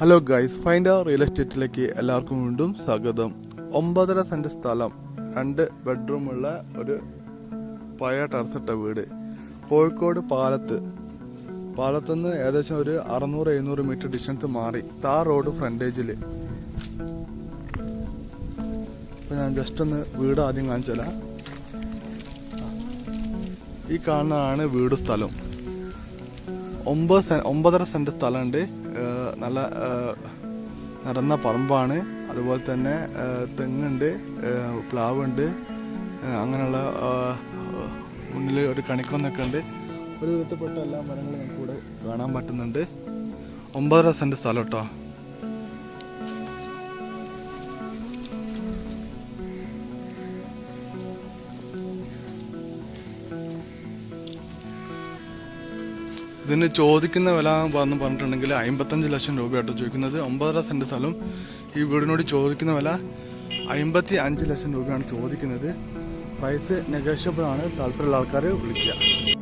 Hello guys, find real എസ്റ്റേറ്റിലേക്ക് എല്ലാവർക്കും വീണ്ടും സ്വാഗതം. 9.5 സെന്റ് സ്ഥലം, 2 ബെഡ്റൂമുള്ള ഒരു പഴയ ടെറസിട്ട വീട് കോഴിക്കോട് പാലത്തുനിന്ന് ഏകദേശം ഒരു 600-700 മീറ്റർ ഡിസ്റ്റൻസ് മാറി താർ റോഡ് ഫ്രണ്ടേജിൽ. ഇപ്പം ഞാൻ ജസ്റ്റ് ഒന്ന് വീട് ആദ്യം കാണിച്ചാല. ഈ കാണുന്നതാണ് വീട് സ്ഥലം. 9.5 സെന്റ് സ്ഥലമുണ്ട്. നല്ല നിറന്ന പറമ്പാണ്. അതുപോലെ തന്നെ തെങ്ങുണ്ട്, പ്ലാവുണ്ട്, അങ്ങനെയുള്ള മുന്നിൽ ഒരു കണിക്കൊന്നൊക്കെ ഉണ്ട്. ഒരു വിധത്തിൽപ്പെട്ട എല്ലാ മരങ്ങളും നമുക്ക് ഇവിടെ കാണാൻ പറ്റുന്നുണ്ട്. 9.5 സെന്റ് സ്ഥലം കേട്ടോ. ഇതിന് ചോദിക്കുന്ന വില എന്ന് പറഞ്ഞിട്ടുണ്ടെങ്കിൽ 55 ലക്ഷം രൂപയാട്ടോ ചോദിക്കുന്നത്. 9.5 സെന്റ് സ്ഥലം ഈ വീടിനോട് ചോദിക്കുന്ന വില 55 ലക്ഷം രൂപയാണ് ചോദിക്കുന്നത്. പ്രൈസ് നെഗോഷ്യബിൾ ആണ്. താല്പര്യമുള്ള ആൾക്കാർ വിളിക്കുക.